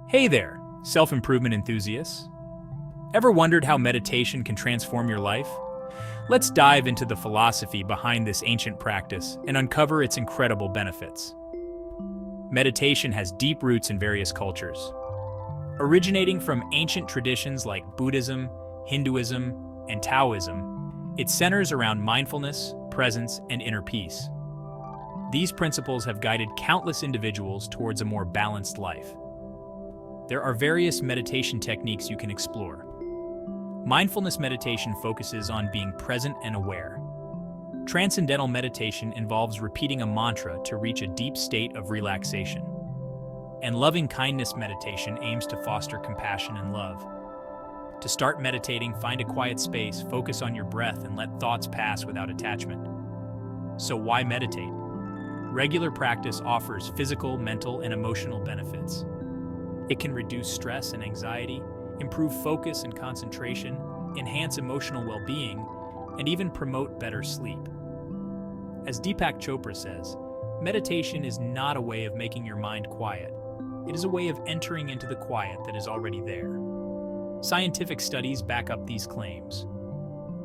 Hey there, self-improvement enthusiasts. Ever wondered how meditation can transform your life? Let's dive into the philosophy behind this ancient practice and uncover its incredible benefits. Meditation has deep roots in various cultures. Originating from ancient traditions like Buddhism, Hinduism, and Taoism, it centers around mindfulness, presence, and inner peace. These principles have guided countless individuals towards a more balanced life. There are various meditation techniques you can explore. Mindfulness meditation focuses on being present and aware. Transcendental meditation involves repeating a mantra to reach a deep state of relaxation. And loving kindness meditation aims to foster compassion and love. To start meditating, find a quiet space, focus on your breath, and let thoughts pass without attachment. So why meditate? Regular practice offers physical, mental, and emotional benefits. It can reduce stress and anxiety, improve focus and concentration, enhance emotional well-being, and even promote better sleep. As Deepak Chopra says, meditation is not a way of making your mind quiet. It is a way of entering into the quiet that is already there. Scientific studies back up these claims.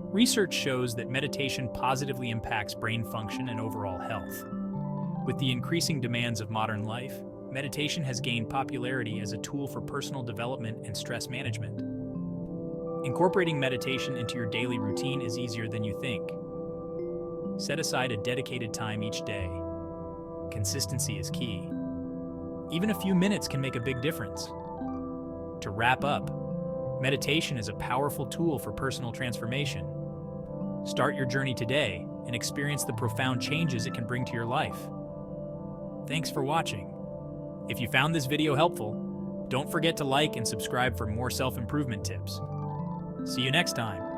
Research shows that meditation positively impacts brain function and overall health. With the increasing demands of modern life, meditation has gained popularity as a tool for personal development and stress management. Incorporating meditation into your daily routine is easier than you think. Set aside a dedicated time each day. Consistency is key. Even a few minutes can make a big difference. To wrap up, meditation is a powerful tool for personal transformation. Start your journey today and experience the profound changes it can bring to your life. Thanks for watching. If you found this video helpful, don't forget to like and subscribe for more self-improvement tips. See you next time.